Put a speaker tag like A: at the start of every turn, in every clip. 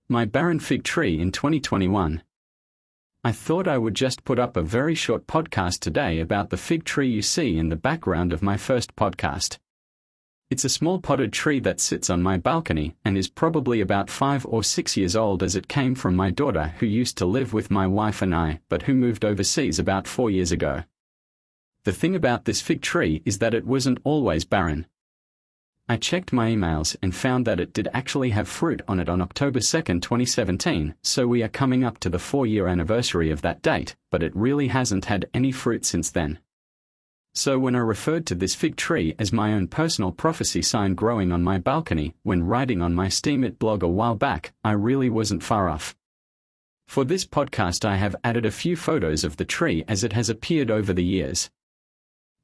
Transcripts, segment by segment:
A: My barren fig tree in 2021. I thought I would just put up a very short podcast today about the fig tree you see in the background of my first podcast. It's a small potted tree that sits on my balcony and is probably about 5 or 6 years old, as it came from my daughter, who used to live with my wife and I, but who moved overseas about 4 years ago. The thing about this fig tree is that it wasn't always barren. I checked my emails and found that it did actually have fruit on it on October 2, 2017, so we are coming up to the 4-year anniversary of that date, but it really hasn't had any fruit since then. So when I referred to this fig tree as my own personal prophecy sign growing on my balcony when writing on my Steemit blog a while back, I really wasn't far off. For this podcast I have added a few photos of the tree as it has appeared over the years.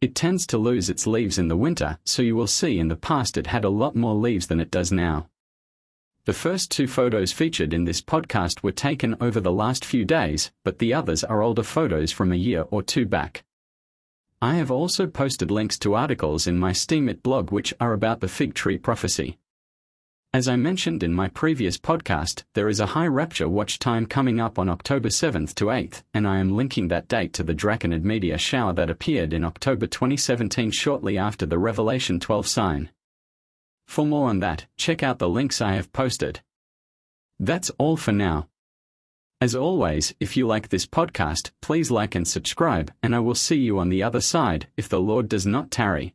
A: It tends to lose its leaves in the winter, so you will see in the past it had a lot more leaves than it does now. The first 2 photos featured in this podcast were taken over the last few days, but the others are older photos from a year or 2 back. I have also posted links to articles in my Steemit blog which are about the fig tree prophecy. As I mentioned in my previous podcast, there is a high rapture watch time coming up on October 7th to 8th, and I am linking that date to the Draconid meteor shower that appeared in October 2017 shortly after the Revelation 12 sign. For more on that, check out the links I have posted. That's all for now. As always, if you like this podcast, please like and subscribe, and I will see you on the other side, if the Lord does not tarry.